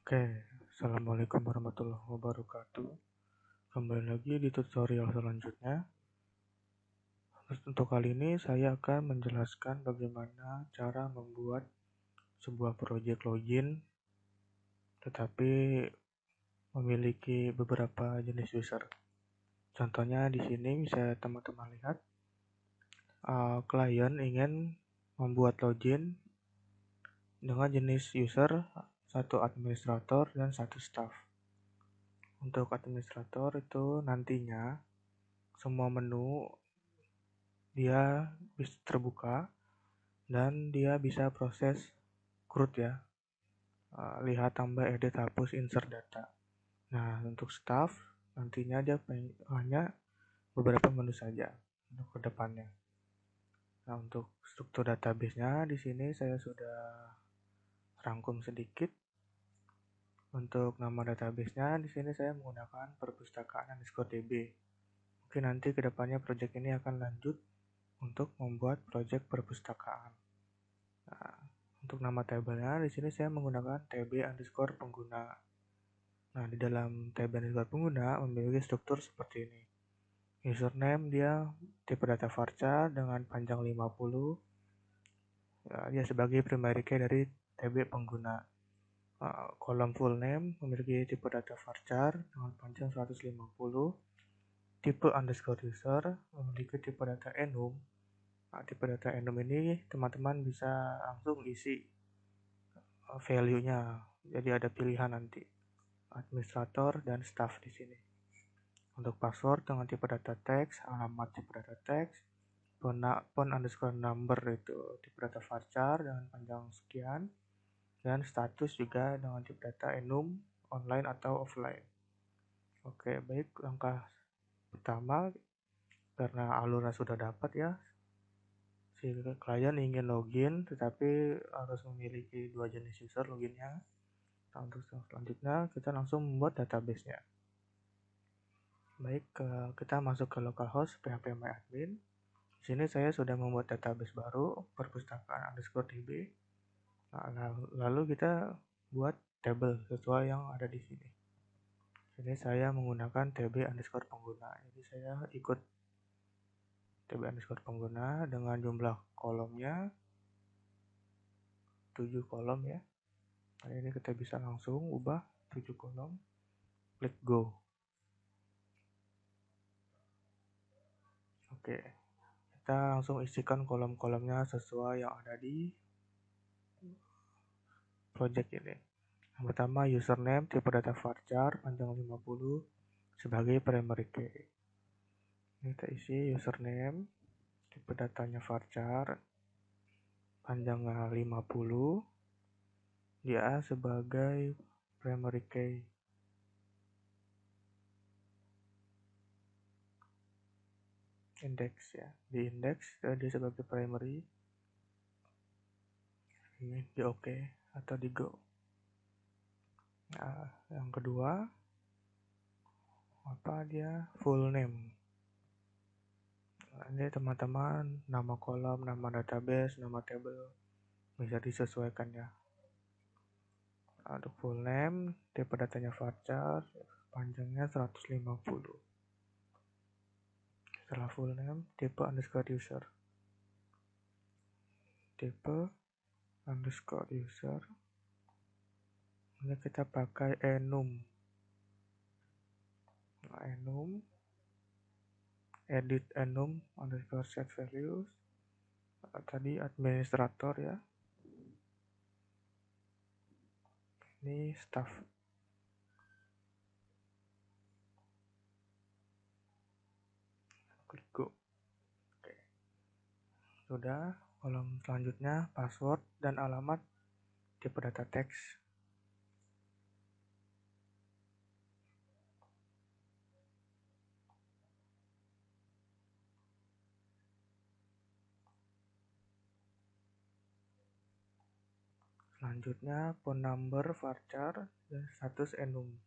Oke, Assalamualaikum warahmatullahi wabarakatuh. Kembali lagi di tutorial selanjutnya. Untuk kali ini saya akan menjelaskan bagaimana cara membuat sebuah project login, tetapi memiliki beberapa jenis user. Contohnya di sini bisa teman-teman lihat, klien ingin membuat login dengan jenis user, satu administrator dan satu staff. Untuk administrator itu nantinya semua menu dia bisa terbuka dan dia bisa proses CRUD ya, lihat, tambah, edit, hapus, insert data. Nah, untuk staff nantinya dia hanya beberapa menu saja untuk kedepannya. Nah, untuk struktur database-nya di sini saya sudah rangkum sedikit. Untuk nama database-nya di sini saya menggunakan perpustakaan_db. Mungkin nanti kedepannya project ini akan lanjut untuk membuat project perpustakaan. Nah, untuk nama tabelnya di sini saya menggunakan tb_pengguna. Nah, di dalam tb_pengguna memiliki struktur seperti ini. Username dia tipe data varchar dengan panjang 50. Ya, dia sebagai primary key dari tb pengguna. Kolom full name memiliki tipe data varchar dengan panjang 150. Tipe underscore user memiliki tipe data enum. Tipe data enum ini teman-teman bisa langsung isi value-nya. Jadi ada pilihan nanti administrator dan staff di sini. Untuk password dengan tipe data text, alamat tipe data text, phone underscore number itu tipe data varchar dengan panjang sekian, dan status juga dengan tipe data enum, online atau offline. Oke, baik, langkah pertama karena alurnya sudah dapat ya, si klien ingin login tetapi harus memiliki dua jenis user loginnya. Nah, untuk selanjutnya kita langsung membuat database-nya. Baik, kita masuk ke localhost phpMyAdmin. Di sini saya sudah membuat database baru perpustakaan_db. Nah, lalu kita buat table sesuai yang ada di sini. Ini saya menggunakan tb_pengguna. Jadi saya ikut tb_pengguna dengan jumlah kolomnya 7 kolom ya. Nah, ini kita bisa langsung ubah 7 kolom. Klik go. Oke. Kita langsung isikan kolom-kolomnya sesuai yang ada di project ini. Yang pertama username tipe data varchar panjang 50 sebagai primary key. Ini kita isi username tipe datanya varchar panjangnya 50, dia sebagai primary key. Index ya, di index dia sebagai primary. Ini di OK atau di go. Nah, yang kedua apa dia full name. Nah, ini teman-teman nama kolom, nama database, nama table bisa disesuaikan ya. Untuk full name tipe datanya varchar panjangnya 150. Setelah full name tipe underscore user. Tipe underscore user ini kita pakai enum. Nah, enum edit enum underscore set values. Tadi administrator ya, ini staff. Klik go. Oke, sudah. Kolom selanjutnya password dan alamat tipe data text. Selanjutnya phone number varchar dan status enum.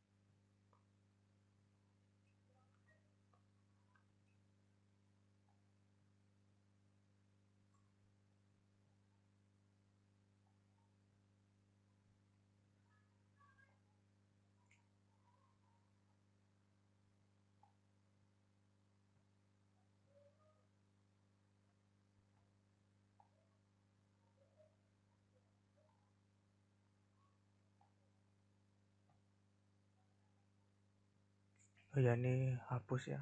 ya ini hapus ya,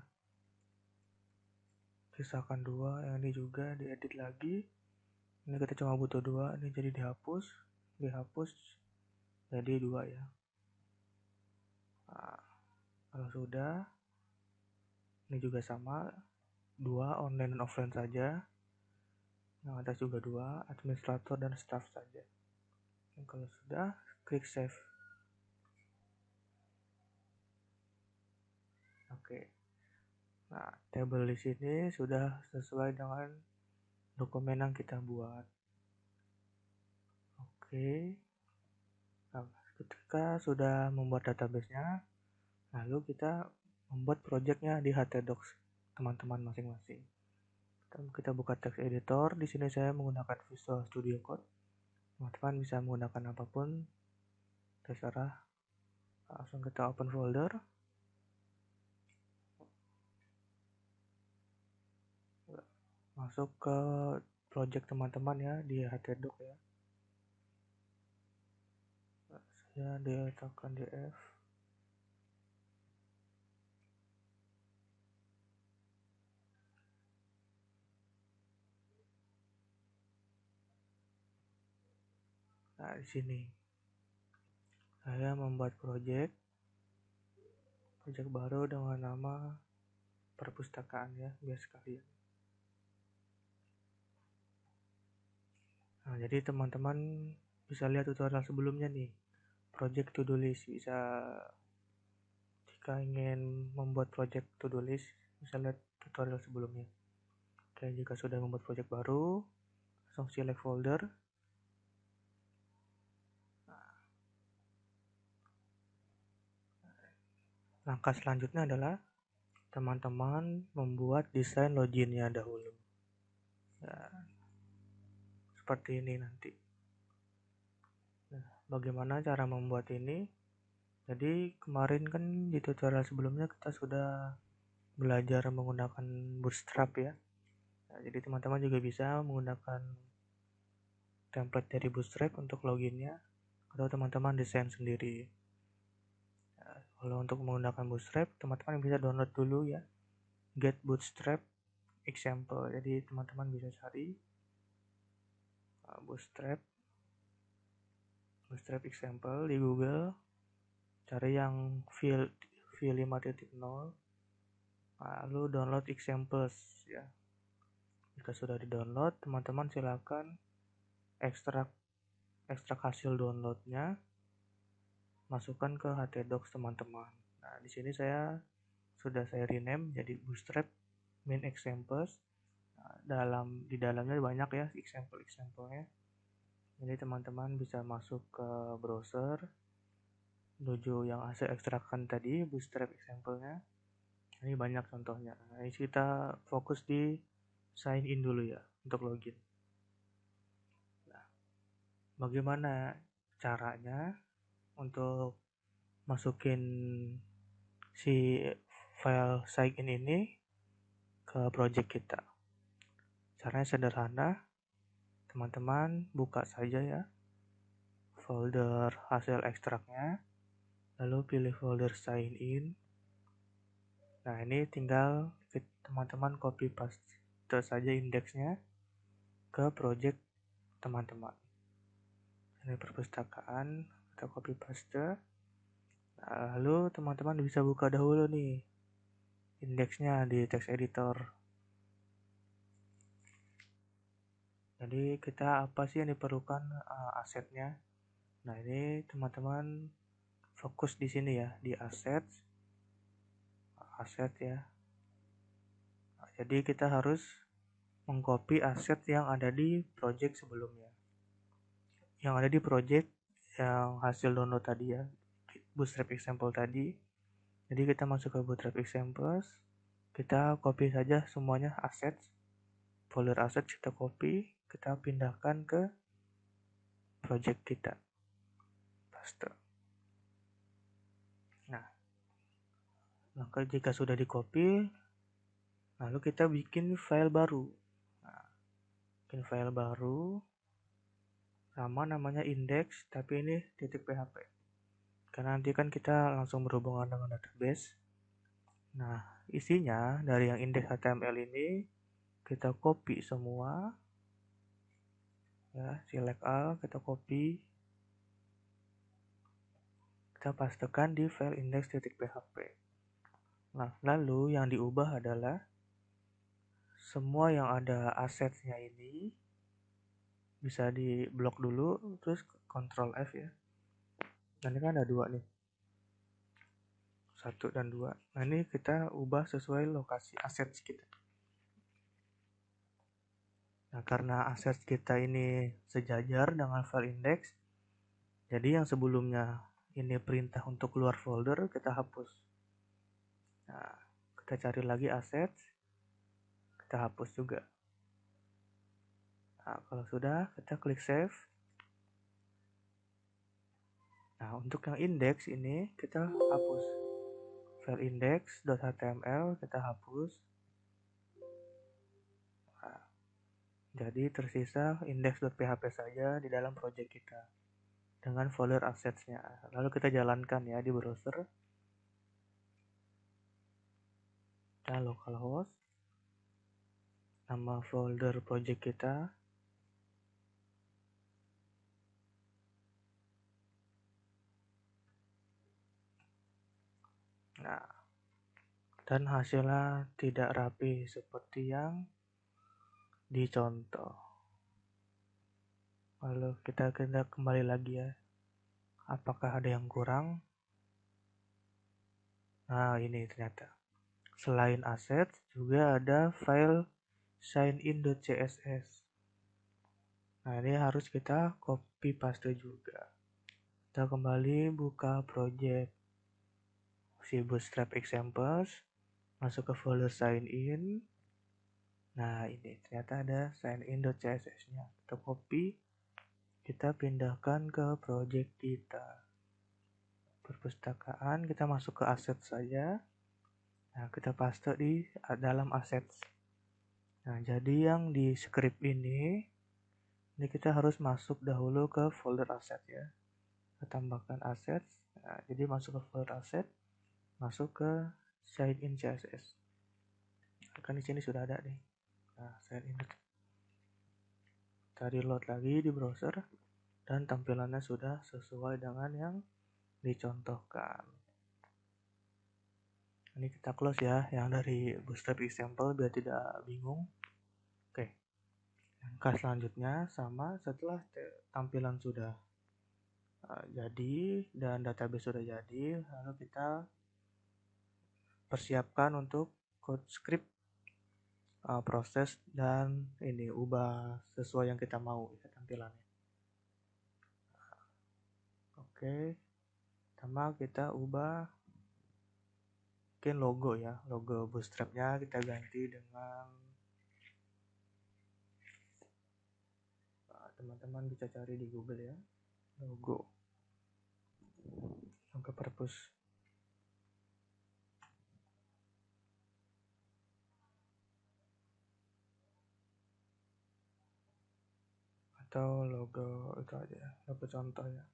sisakan 2, yang ini juga diedit lagi. Ini kita cuma butuh 2, ini jadi dihapus jadi 2 ya. Nah, kalau sudah, ini juga sama, 2 online dan offline saja. Yang atas juga 2, administrator dan staff saja. Dan kalau sudah, klik save. Oke. Nah, tabel di sini sudah sesuai dengan dokumen yang kita buat. Oke. Nah, ketika sudah membuat database-nya, lalu kita membuat project-nya di htdocs teman-teman masing-masing. Kita buka text editor. Di sini saya menggunakan Visual Studio Code. Teman-teman bisa menggunakan apapun, terserah. Langsung kita open folder. Masuk ke project teman-teman ya di htdocs ya. Saya diletakkan di F. Nah, di sini saya membuat project baru dengan nama perpustakaan ya, biar sekalian. Nah, jadi teman-teman bisa lihat tutorial sebelumnya nih, project to-do list. Bisa, jika ingin membuat project to-do list, bisa lihat tutorial sebelumnya. Oke, jika sudah membuat project baru, langsung select folder. Langkah selanjutnya adalah teman-teman membuat desain loginnya dahulu. Nah, seperti ini nanti. Nah, bagaimana cara membuat ini? Jadi kemarin kan di tutorial sebelumnya kita sudah belajar menggunakan Bootstrap ya. Nah, jadi teman-teman juga bisa menggunakan template dari Bootstrap untuk loginnya, atau teman-teman desain sendiri. Nah, kalau untuk menggunakan Bootstrap, teman-teman bisa download dulu ya, Get Bootstrap Example. Jadi teman-teman bisa cari Bootstrap Example di Google, cari yang v5.0, lalu download examples ya. Jika sudah di-download, teman-teman silakan ekstrak hasil downloadnya, masukkan ke htdocs teman-teman. Nah, di sini sudah saya rename jadi Bootstrap main examples. Nah, di dalamnya banyak ya example-nya. Jadi teman-teman bisa masuk ke browser, menuju yang hasil ekstrakan tadi, Bootstrap example-nya. Ini banyak contohnya. Nah, ini kita fokus di sign in dulu ya, untuk login. Nah, bagaimana caranya untuk masukin si file sign in ini ke project kita? Caranya sederhana, teman-teman buka saja ya folder hasil ekstraknya, lalu pilih folder sign in. Nah, ini tinggal teman-teman copy paste saja indeksnya ke project teman-teman. Ini perpustakaan, kita copy paste. Nah, lalu teman-teman bisa buka dahulu nih indeksnya di text editor. Jadi kita apa sih yang diperlukan asetnya? Nah, ini teman-teman fokus di sini ya, di aset ya. Nah, jadi kita harus mengcopy aset yang ada di project sebelumnya, yang ada di project yang hasil download tadi ya, Bootstrap example tadi. Jadi kita masuk ke Bootstrap examples, kita copy saja semuanya aset, folder aset kita copy, kita pindahkan ke project kita, paste. Nah, maka jika sudah di copy, lalu kita bikin file baru. Nah, bikin file baru sama namanya index, tapi ini .php, karena nanti kan kita langsung berhubungan dengan database. Nah, isinya dari yang index HTML ini kita copy semua, ya, select all, kita copy, kita pastekan di file index.php. Nah, lalu yang diubah adalah semua yang ada asetnya ini bisa di blok dulu, terus Ctrl F ya. Nah, ini kan ada dua nih, 1 dan 2. Nah, ini kita ubah sesuai lokasi aset kita. Nah, karena aset kita ini sejajar dengan file index, jadi yang sebelumnya ini perintah untuk keluar folder, kita hapus. Nah, kita cari lagi aset, kita hapus juga. Nah, kalau sudah, kita klik save. Nah, untuk yang index ini kita hapus. File index.html kita hapus. Nah, jadi tersisa index.php saja di dalam project kita dengan folder assets-nya. Lalu kita jalankan ya di browser. Kita localhost, nama folder project kita. Nah, dan hasilnya tidak rapi seperti yang dicontoh. Lalu kita kembali lagi ya. Apakah ada yang kurang? Nah, ini ternyata. Selain aset, juga ada file signin.css. Nah, ini harus kita copy paste juga. Kita kembali buka project si Bootstrap examples, masuk ke folder sign-in. Nah, ini ternyata ada signin.css-nya. Kita copy, kita pindahkan ke project kita. Perpustakaan, kita masuk ke aset saja. Nah, kita paste di dalam assets. Nah, jadi yang di script ini kita harus masuk dahulu ke folder aset ya. Kita tambahkan assets. Nah, jadi masuk ke folder asset, masuk ke sign-in CSS. Kan di sini sudah ada nih. Nah, sign-in. Kita reload lagi di browser dan tampilannya sudah sesuai dengan yang dicontohkan. Ini kita close ya, yang dari Bootstrap example biar tidak bingung. Oke. Langkah selanjutnya sama setelah tampilan sudah jadi dan database sudah jadi, lalu kita persiapkan untuk code script proses dan ini ubah sesuai yang kita mau ya, tampilannya. Oke, pertama kita ubah mungkin logo ya, logo Bootstrapnya kita ganti dengan teman-teman bisa cari di Google ya, logo purpose. Atau logo itu aja, logo contoh ya.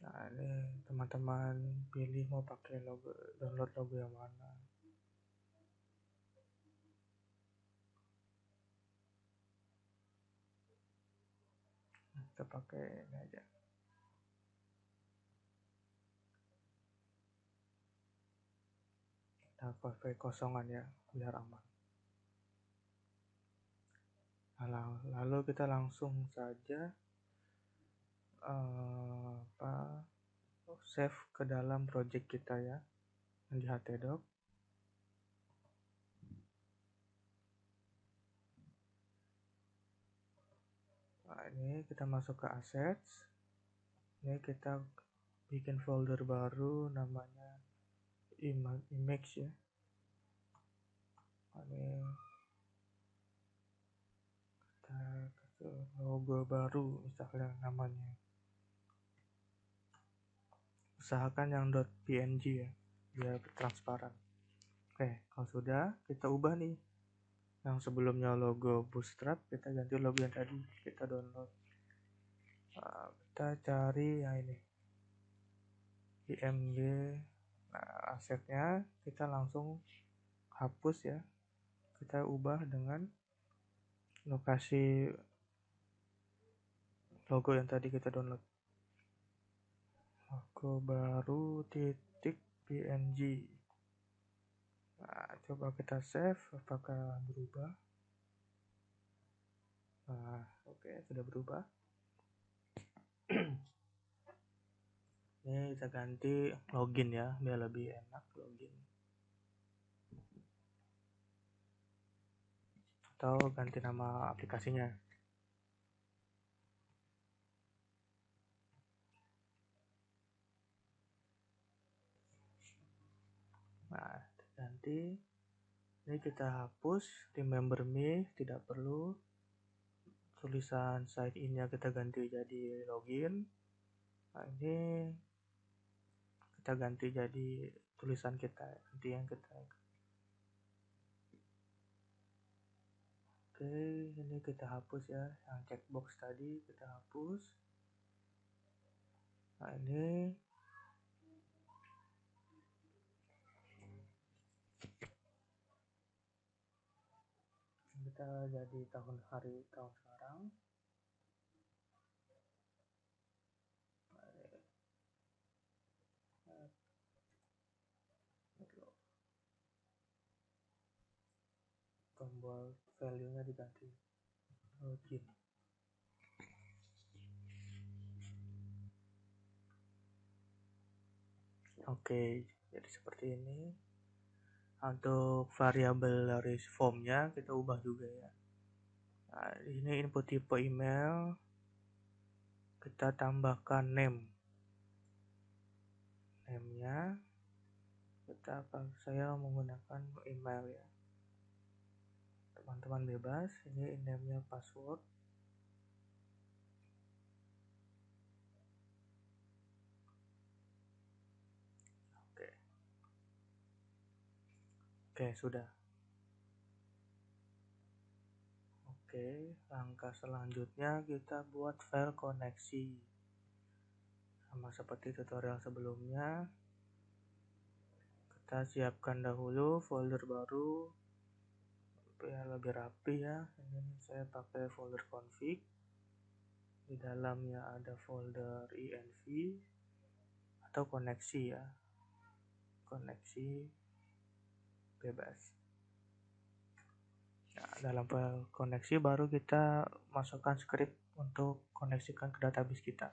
Nah, ini teman-teman pilih mau pakai logo, download logo yang mana. Kita pakai ini aja. Kita pakai kosongan ya, biar aman. Nah, lalu kita langsung saja save ke dalam project kita ya, di htdoc. Nah, ini kita masuk ke assets. Ini kita bikin folder baru namanya image ya. Ini kita kasih logo baru misalnya namanya. Usahakan yang .png ya, biar transparan. Oke, kalau sudah kita ubah nih. Yang sebelumnya logo Bootstrap kita ganti logo yang tadi kita download. Nah, kita cari yang ini. img. Nah, asetnya kita langsung hapus ya, kita ubah dengan lokasi logo yang tadi kita download, logo baru titik png. Nah, coba kita save, apakah berubah? Nah, oke, sudah berubah. Ini kita ganti login ya, biar lebih enak login. Atau ganti nama aplikasinya. Nah, ganti. Ini kita hapus remember me, tidak perlu. Tulisan sign in-nya kita ganti jadi login. Nah, ini kita ganti jadi tulisan kita, nanti yang kita. Oke, ini kita hapus ya, yang checkbox tadi kita hapus. Nah, ini kita jadi tahun sekarang. Tombol value-nya diganti login. Oke, jadi seperti ini. Untuk variabel dari formnya kita ubah juga ya. Nah, ini input tipe email, kita tambahkan name-nya. Saya menggunakan email ya. Teman-teman bebas. Ini name-nya password. Oke, sudah. Oke, langkah selanjutnya kita buat file koneksi. Sama seperti tutorial sebelumnya, kita siapkan dahulu folder baru biar lebih rapi ya. Ini saya pakai folder config. Di dalamnya ada folder env atau koneksi ya. Koneksi bebas. Nah, dalam file koneksi baru kita masukkan script untuk koneksikan ke database kita.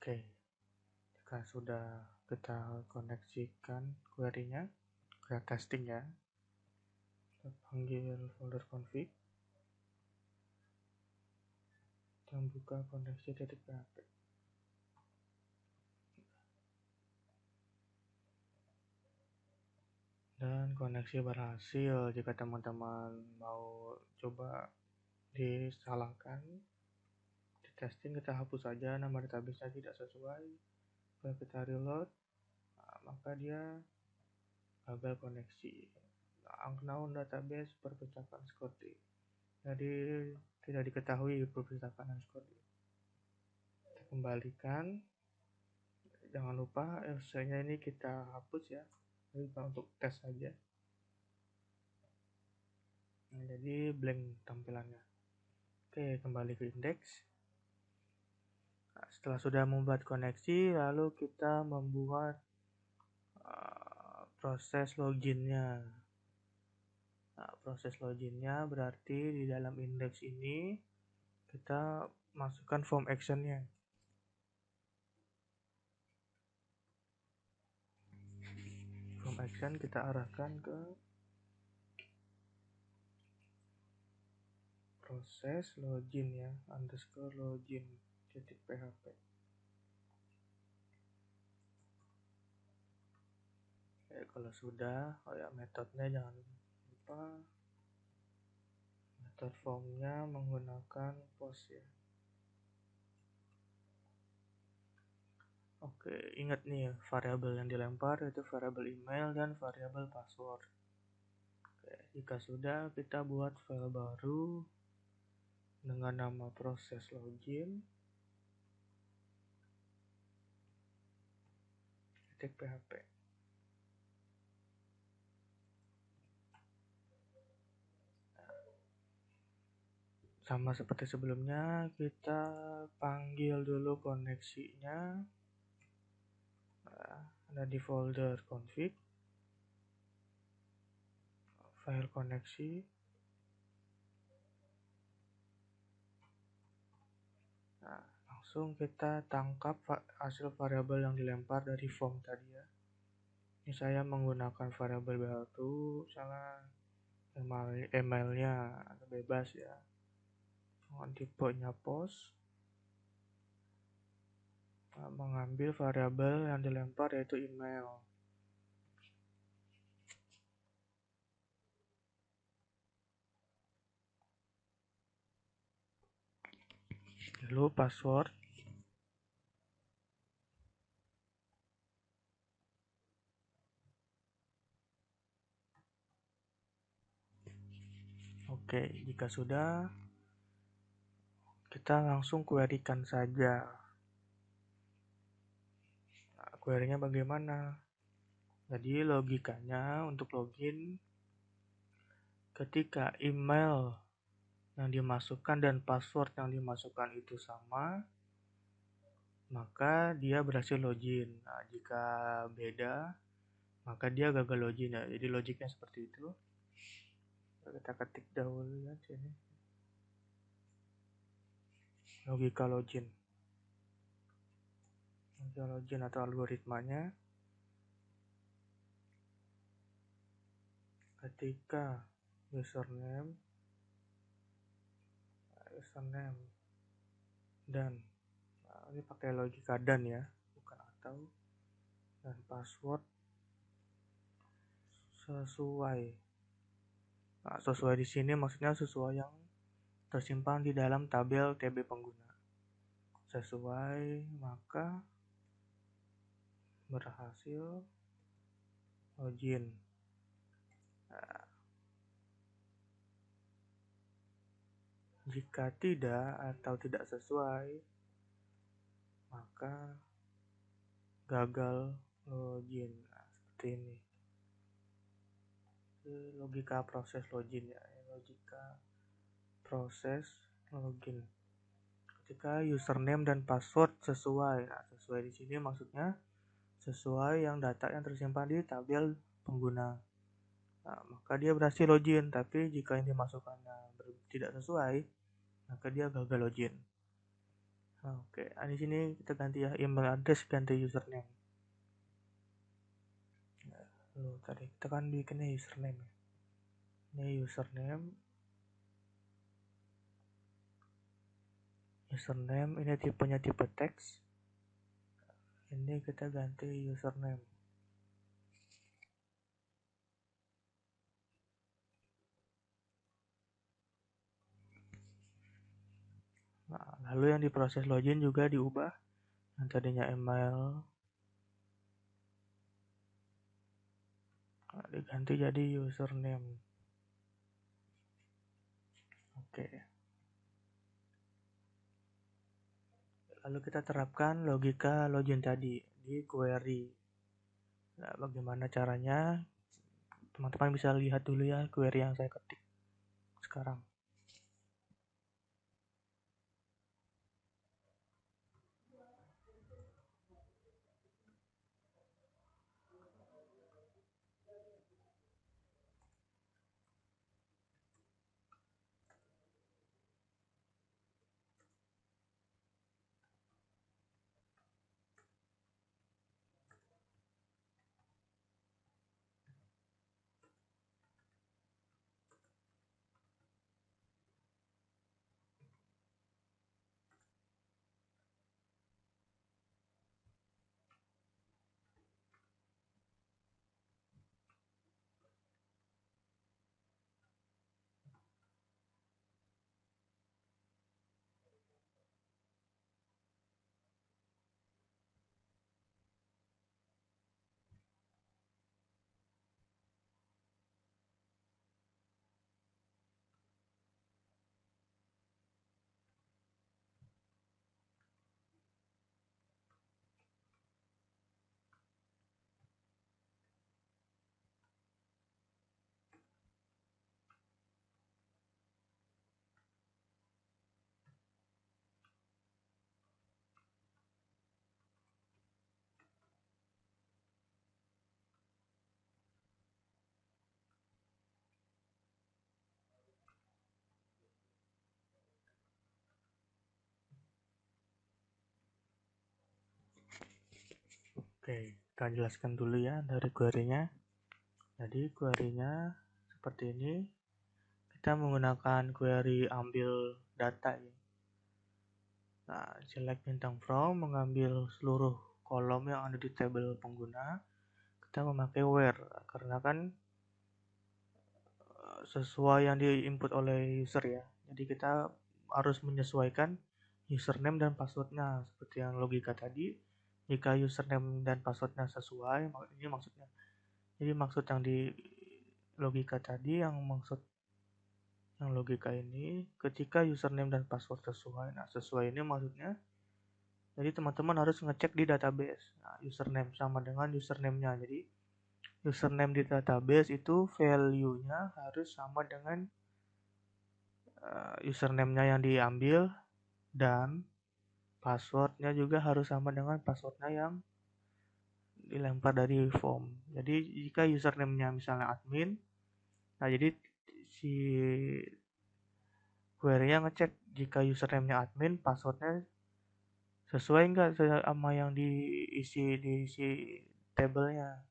Oke, jika sudah kita koneksikan query-nya, kita testing ya. Kita panggil folder config. Kita buka koneksi.php. Dan koneksi berhasil. Jika teman-teman mau coba disalahkan, di testing kita hapus saja nama database-nya tidak sesuai. Kalau kita reload, maka dia gagal koneksi. Unknown database berpecahkan seperti jadi tidak diketahui perpustakaan underscore. Kita kembalikan, jangan lupa nya ini kita hapus ya, ini untuk tes saja. Nah, jadi blank tampilannya. Oke, kembali ke indeks. Nah, setelah sudah membuat koneksi, lalu kita membuat proses loginnya. Nah, proses loginnya berarti di dalam indeks ini kita masukkan form actionnya. Form action kita arahkan ke proses login ya, underscore login titik php. Oke, kalau sudah, metodenya jangan lupa, metode formnya menggunakan post ya. Oke, ingat nih variabel yang dilempar itu variabel email dan variabel password. Oke, jika sudah, kita buat file baru dengan nama proses login .php. Sama seperti sebelumnya, kita panggil dulu koneksinya. Ada di folder config, file koneksi. Nah, langsung kita tangkap hasil variabel yang dilempar dari form tadi ya. Ini saya menggunakan variabel baru, misalnya emailnya bebas ya. Tipenya post. Nah, mengambil variabel yang dilempar yaitu email. Lalu password. Oke, jika sudah, kita langsung query-kan saja. Nah, query-nya bagaimana? Jadi logikanya untuk login, ketika email yang dimasukkan dan password yang dimasukkan itu sama, maka dia berhasil login. Nah, jika beda, maka dia gagal login ya. Jadi logiknya seperti itu. Kita ketik dahulu ya sini. Logika login. Logika login atau algoritmanya. Ketika username dan ini pakai logika dan ya, bukan atau, dan password sesuai. Nah, sesuai di sini maksudnya sesuai yang tersimpan di dalam tabel TB pengguna. Sesuai, maka berhasil login. Nah, jika tidak atau tidak sesuai, maka gagal login. Nah, seperti ini. Logika proses login ya, logika proses login. Ketika username dan password sesuai. Nah, sesuai di sini maksudnya sesuai yang data yang tersimpan di tabel pengguna. Nah, maka dia berhasil login. Tapi jika yang dimasukkannya tidak sesuai, maka dia gagal login. Oke, di sini kita ganti ya, email address ganti username. Lalu tadi kita kan bikinnya username. Ini username, ini tipenya tipe teks. Ini kita ganti username. Nah, lalu yang diproses login juga diubah. Yang tadinya email diganti jadi username. Oke. Lalu kita terapkan logika login tadi di query. Nah, bagaimana caranya? Teman-teman bisa lihat dulu ya query yang saya ketik sekarang. Oke, kita jelaskan dulu ya dari query-nya. Jadi query-nya seperti ini. Kita menggunakan query ambil data ya. Nah, select bintang from, mengambil seluruh kolom yang ada di tabel pengguna. Kita memakai where karena kan sesuai yang di-input oleh user ya. Jadi kita harus menyesuaikan username dan passwordnya seperti yang logika tadi. Jika username dan passwordnya sesuai, ini maksudnya. Jadi maksud yang di logika tadi, yang logika ini, ketika username dan password sesuai. Nah, sesuai ini maksudnya, jadi teman-teman harus ngecek di database. Nah, username sama dengan username-nya. Jadi username di database itu value-nya harus sama dengan username-nya yang diambil, dan passwordnya juga harus sama dengan passwordnya yang dilempar dari form. Jadi jika username-nya misalnya admin, nah jadi si query-nya ngecek jika username-nya admin, passwordnya sesuai nggak sama yang diisi tabelnya.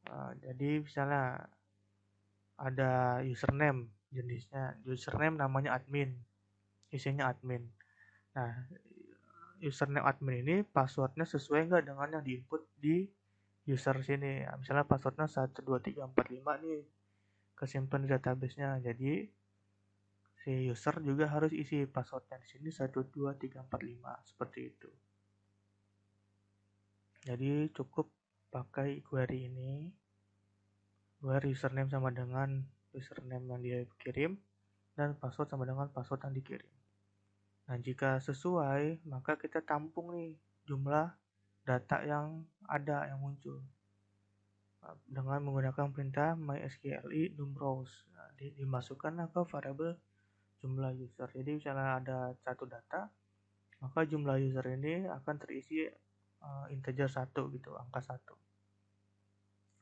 Nah, jadi misalnya ada username, jenisnya username namanya admin, isinya admin. Nah, username admin ini passwordnya sesuai nggak dengan yang diinput di user sini. Nah, misalnya passwordnya 12345 nih, kesimpan di database-nya. Jadi si user juga harus isi passwordnya di sini 12345 seperti itu. Jadi cukup pakai query ini, where username sama dengan username yang dia kirim dan password sama dengan password yang dikirim. Nah, jika sesuai, maka kita tampung nih jumlah data yang ada yang muncul dengan menggunakan perintah mysqli numRows. Nah, dimasukkanlah ke variabel jumlah user. Jadi misalnya ada satu data, maka jumlah user ini akan terisi integer 1 gitu, angka 1.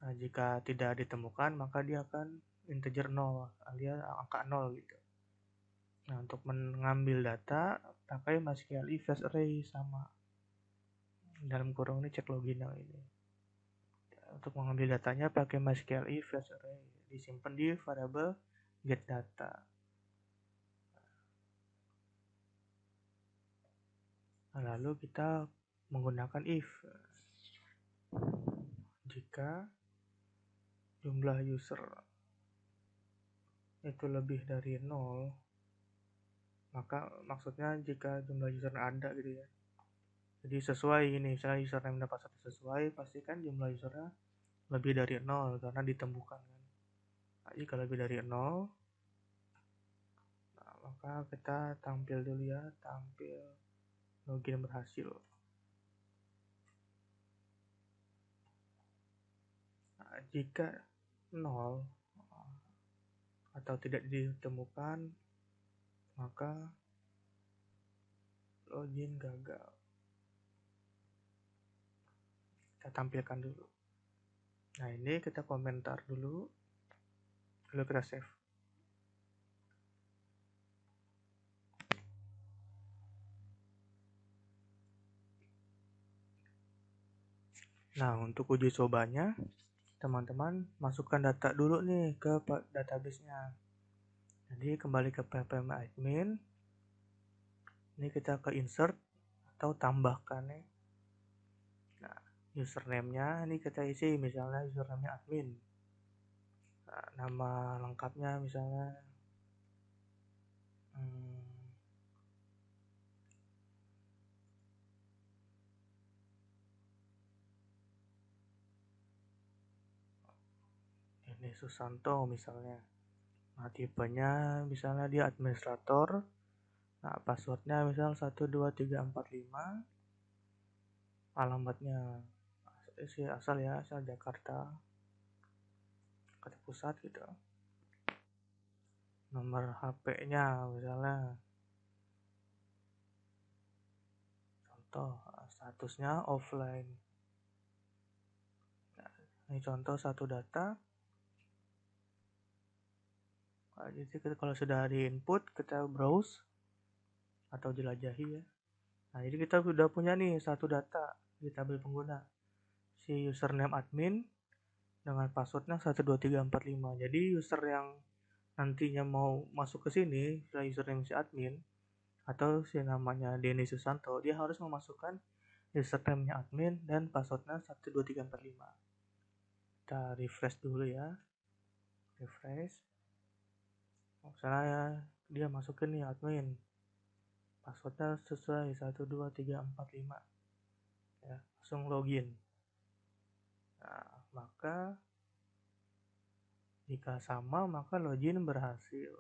Nah, jika tidak ditemukan, maka dia akan integer 0 alias angka 0 gitu. Nah, untuk mengambil data pakai mysqli fetch array sama. Dalam kurung ini cek login yang ini. Untuk mengambil datanya pakai mysqli fetch array, disimpan di variabel get data. Nah, lalu kita menggunakan if. Jika jumlah user itu lebih dari 0, maka maksudnya jika jumlah user ada gitu ya. Jadi sesuai ini, misalnya username dapat 1 sesuai, pastikan jumlah usernya lebih dari 0 karena ditemukan kan. Nah, jika lebih dari 0, Maka kita tampil dulu ya, tampil login berhasil. Nah, jika 0 atau tidak ditemukan, maka login gagal. Kita tampilkan dulu. Nah, ini kita komentar dulu, lalu kita save. Nah, untuk uji cobanya, teman-teman masukkan data dulu nih ke database-nya. Jadi kembali ke ppm admin. Ini kita ke insert atau tambahkan nih. Nah, username-nya ini kita isi misalnya username-nya admin. Nah, nama lengkapnya misalnya ini Susanto misalnya. Nah, tipenya misalnya dia administrator. Nah, passwordnya misal 12345. Alamatnya asal ya, asal Jakarta Pusat gitu. Nomor HP-nya misalnya contoh, statusnya offline. Nah, ini contoh satu data. Nah, jadi kalau sudah di input, kita browse atau jelajahi ya. Nah, jadi kita sudah punya nih satu data di tabel pengguna, si username admin dengan passwordnya 12345. Jadi user yang nantinya mau masuk ke sini, username si admin atau si namanya Denny Susanto, dia harus memasukkan username-nya admin dan passwordnya 12345. Kita refresh dulu ya, refresh. Misalnya ya, dia masukin nih admin, passwordnya sesuai 12345 ya, langsung login. Nah, maka jika sama maka login berhasil.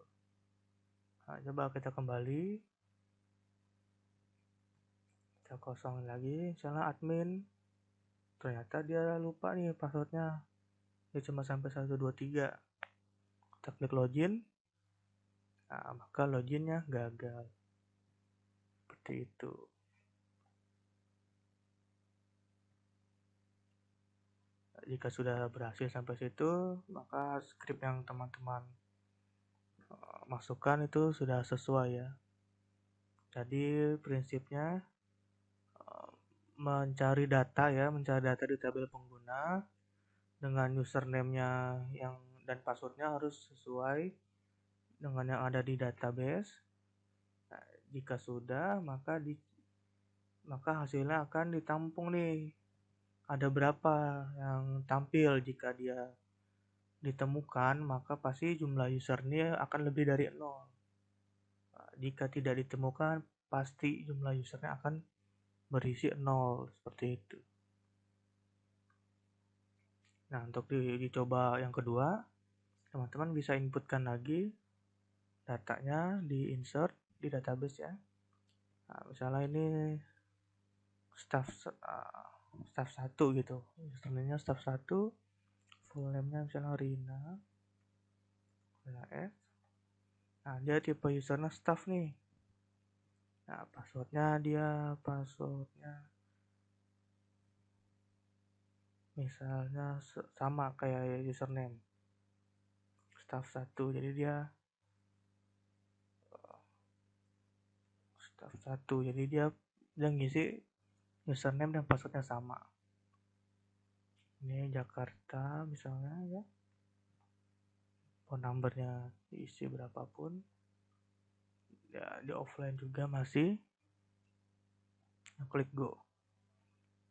Nah, coba kita kembali, kita kosongin lagi, misalnya admin, ternyata dia lupa nih passwordnya, dia cuma sampai 123. Kita klik login, nah maka loginnya gagal. Seperti itu. Jika sudah berhasil sampai situ, maka script yang teman-teman masukkan itu sudah sesuai ya. Jadi prinsipnya mencari data ya, mencari data di tabel pengguna dengan username-nya yang dan passwordnya harus sesuai dengan yang ada di database. Nah, jika sudah, maka hasilnya akan ditampung nih. Ada berapa yang tampil. Jika dia ditemukan, maka pasti jumlah usernya akan lebih dari 0. Nah, jika tidak ditemukan, pasti jumlah usernya akan berisi 0. Seperti itu. Nah, untuk dicoba yang kedua, teman-teman bisa inputkan lagi datanya di insert di database ya. Nah, misalnya ini staff 1 gitu, username-nya staff 1, full name-nya misalnya Rina S. Nah, dia tipe usernya staff nih. Nah, passwordnya misalnya sama kayak username staff 1. Jadi dia staff 1. Jadi dia ngisi username dan passwordnya sama. Ini Jakarta misalnya ya. Phone numbernya diisi berapapun. Ya, di offline juga masih. Klik go.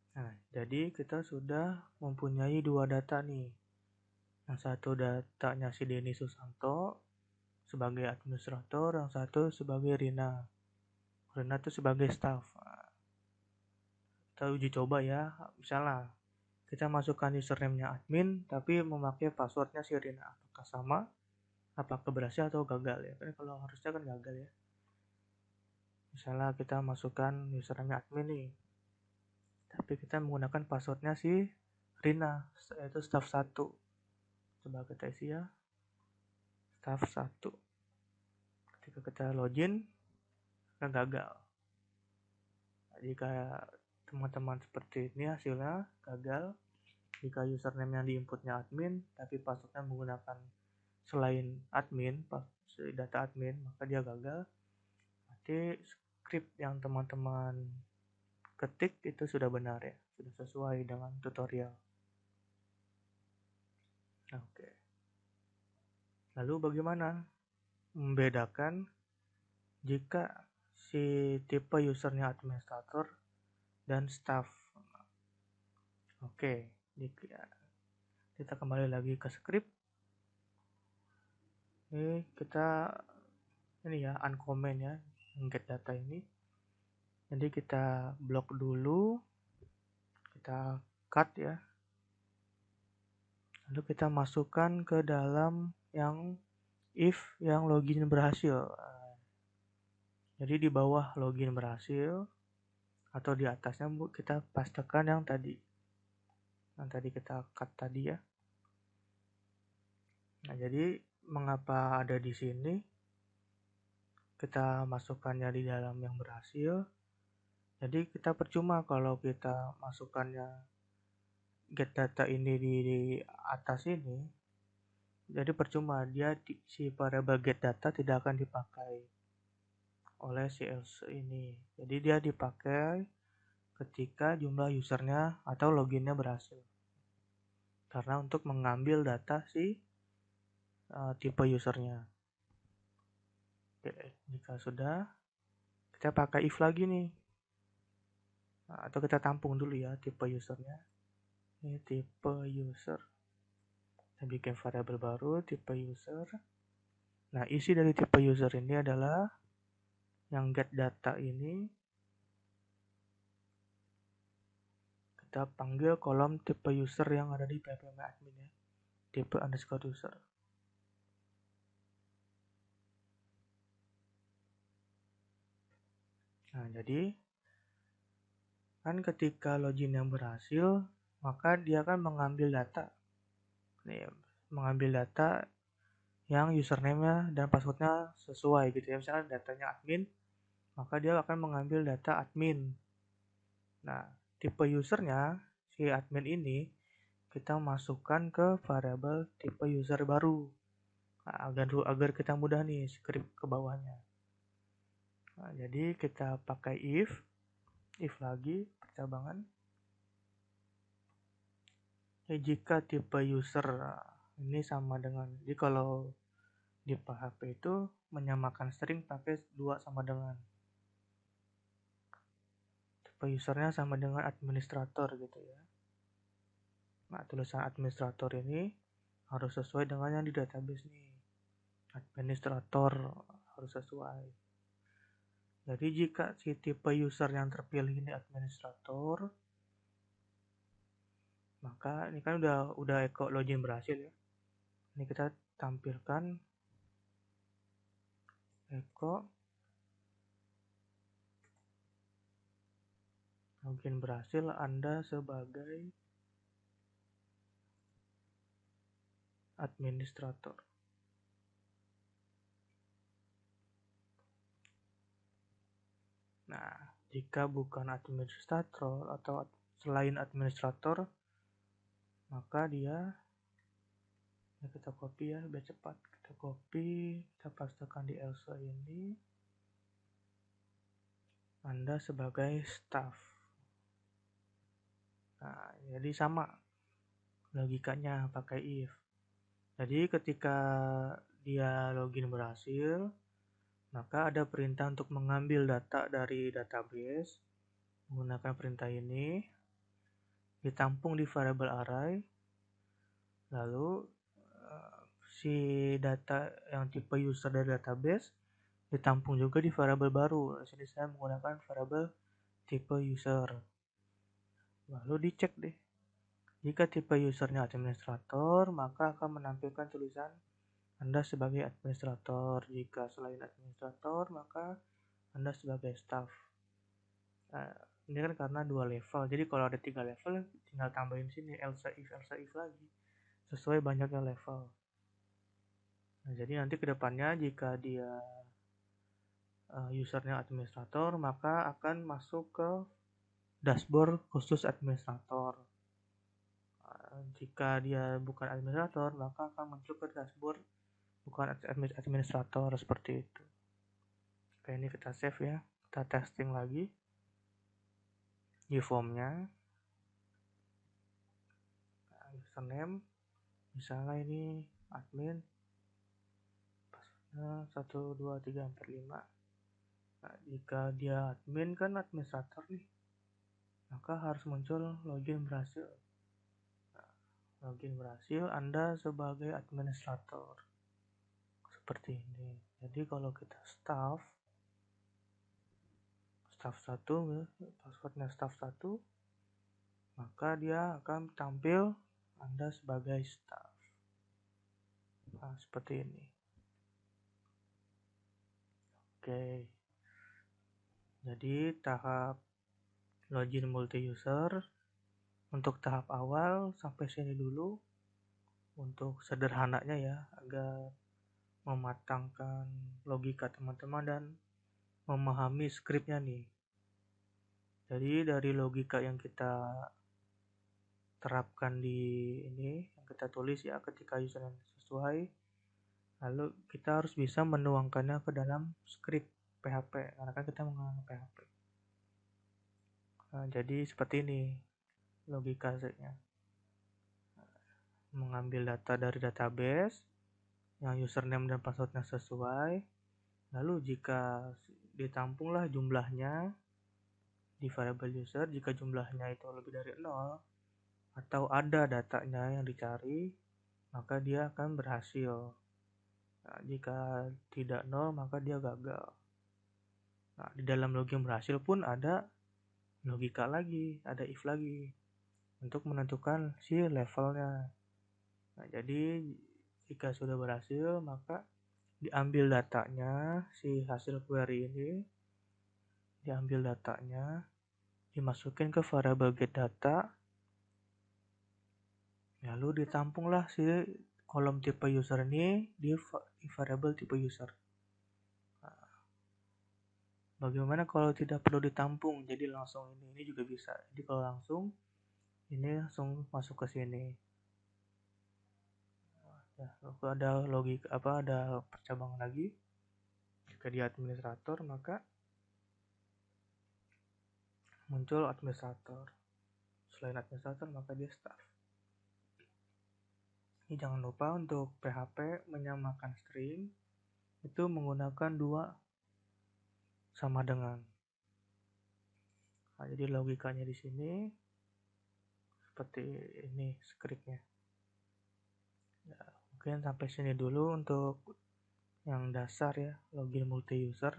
Nah, jadi kita sudah mempunyai dua data nih. Yang satu datanya si Denny Susanto sebagai administrator, yang satu sebagai Rina. Rina itu sebagai staff. Nah, kita uji coba ya. Misalnya kita masukkan username-nya admin tapi memakai passwordnya si Rina. Apakah sama? Apakah berhasil atau gagal ya? Karena kalau harusnya kan gagal ya. Misalnya kita masukkan username admin nih, tapi kita menggunakan passwordnya si Rina, yaitu staff 1. Coba kita isi ya, staff 1. Ketika kita login, kita gagal. Jika teman-teman seperti ini hasilnya gagal, jika username yang diinputnya admin, tapi passwordnya menggunakan selain admin, data admin, maka dia gagal. Berarti script yang teman-teman ketik itu sudah benar ya, sudah sesuai dengan tutorial. Oke. Lalu bagaimana membedakan jika si tipe usernya administrator dan staff? Oke, kita kembali lagi ke script. Ini kita uncomment ya, get data ini. Jadi kita blok dulu, kita cut ya. Lalu kita masukkan ke dalam yang if yang login berhasil. Jadi di bawah login berhasil atau di atasnya kita pastikan yang tadi kita cut tadi ya. Nah, jadi mengapa ada di sini? Kita masukkannya di dalam yang berhasil. Jadi kita percuma kalau kita masukkannya get data ini di atas ini. Jadi percuma, si variable get data tidak akan dipakai oleh si else ini. Jadi dia dipakai ketika jumlah usernya atau loginnya berhasil. Karena untuk mengambil data si tipe usernya. Oke, jika sudah, kita pakai if lagi nih. Atau kita tampung dulu ya tipe usernya. Ini tipe user. Kita bikin variabel baru, tipe user. Nah, isi dari tipe user ini adalah yang get data ini. Kita panggil kolom tipe user yang ada di ppm admin ya. Tipe underscore user. Nah, jadi kan ketika login yang berhasil, maka dia akan mengambil data. Mengambil data yang username-nya dan password-nya sesuai gitu ya. Misalnya datanya admin, maka dia akan mengambil data admin. Nah, tipe usernya, si admin ini, kita masukkan ke variabel tipe user baru. Nah, agar kita mudah nih script ke bawahnya. Nah, jadi kita pakai if lagi, percabangan. Jika tipe user ini sama dengan, jadi kalau di PHP itu menyamakan string pakai 2 sama dengan. Tipe usernya sama dengan administrator gitu ya. Nah, tulisan administrator ini harus sesuai dengan yang di database nih. Administrator harus sesuai. Jadi jika si tipe user yang terpilih ini administrator, maka ini kan udah echo login berhasil ya. Ini kita tampilkan echo login berhasil Anda sebagai administrator. Nah, jika bukan administrator atau selain administrator, maka dia kita copy ya biar cepat. Kita copy, kita pastekan di else ini. Anda sebagai staff. Nah, jadi sama logikanya pakai if. Jadi ketika dia login berhasil, maka ada perintah untuk mengambil data dari database. Menggunakan perintah ini, ditampung di variable array. Lalu si data yang tipe user dari database ditampung juga di variable baru. Di sini saya menggunakan variable tipe user. Lalu dicek deh. Jika tipe usernya administrator, maka akan menampilkan tulisan Anda sebagai administrator. Jika selain administrator, maka Anda sebagai staff. Nah, ini kan karena 2 level, jadi kalau ada 3 level tinggal tambahin sini else if lagi sesuai banyaknya level. Nah, jadi nanti kedepannya jika dia usernya administrator, maka akan masuk ke dashboard khusus administrator. Jika dia bukan administrator, maka akan muncul ke dashboard bukan administrator, seperti itu. Oke, ini kita save ya, kita testing lagi di formnya. Username misalnya ini admin, passwordnya 1 2 3 4 5. Nah, jika dia admin kan administrator nih, maka harus muncul login berhasil. Login berhasil, Anda sebagai administrator, seperti ini. Jadi kalau kita staff 1, passwordnya staff 1, maka dia akan tampil Anda sebagai staff. Nah, seperti ini. Oke, jadi tahap login multi user untuk tahap awal sampai sini dulu. Untuk sederhananya ya, agar mematangkan logika teman-teman dan memahami skripnya nih. Jadi dari logika yang kita terapkan di ini, yang kita tulis ya ketika username sesuai, lalu kita harus bisa menuangkannya ke dalam skrip PHP, karena kan kita menggunakan PHP. Nah, jadi seperti ini logikanya. Mengambil data dari database yang username dan passwordnya sesuai, lalu jika ditampunglah jumlahnya di variable user, jika jumlahnya itu lebih dari 0 atau ada datanya yang dicari, maka dia akan berhasil. Nah, jika tidak 0 maka dia gagal. Nah, di dalam login berhasil pun ada logika lagi, ada if lagi untuk menentukan si levelnya. Nah, jadi jika sudah berhasil, maka diambil datanya, si hasil query ini diambil datanya, dimasukin ke variable get data, lalu ditampunglah si kolom tipe user ini di variable tipe user. Nah, bagaimana kalau tidak perlu ditampung, jadi langsung ini juga bisa. Jadi kalau langsung ini langsung masuk ke sini. Ya, ada logik ada percabangan lagi. Jika dia administrator, maka muncul administrator. Selain administrator, maka dia staff. Ini jangan lupa untuk PHP menyamakan string itu menggunakan 2 sama dengan. Nah, jadi logikanya di sini seperti ini skripnya. Ya, mungkin sampai sini dulu untuk yang dasar ya, login multi user.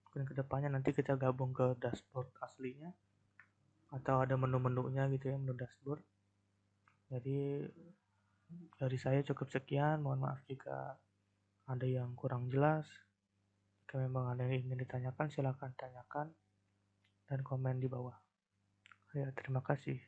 Mungkin kedepannya nanti kita gabung ke dashboard aslinya atau ada menu-menunya gitu ya, menu dashboard. Jadi dari saya cukup sekian, mohon maaf jika ada yang kurang jelas. Jika memang ada yang ingin ditanyakan, silakan tanyakan dan komen di bawah. Ya, terima kasih.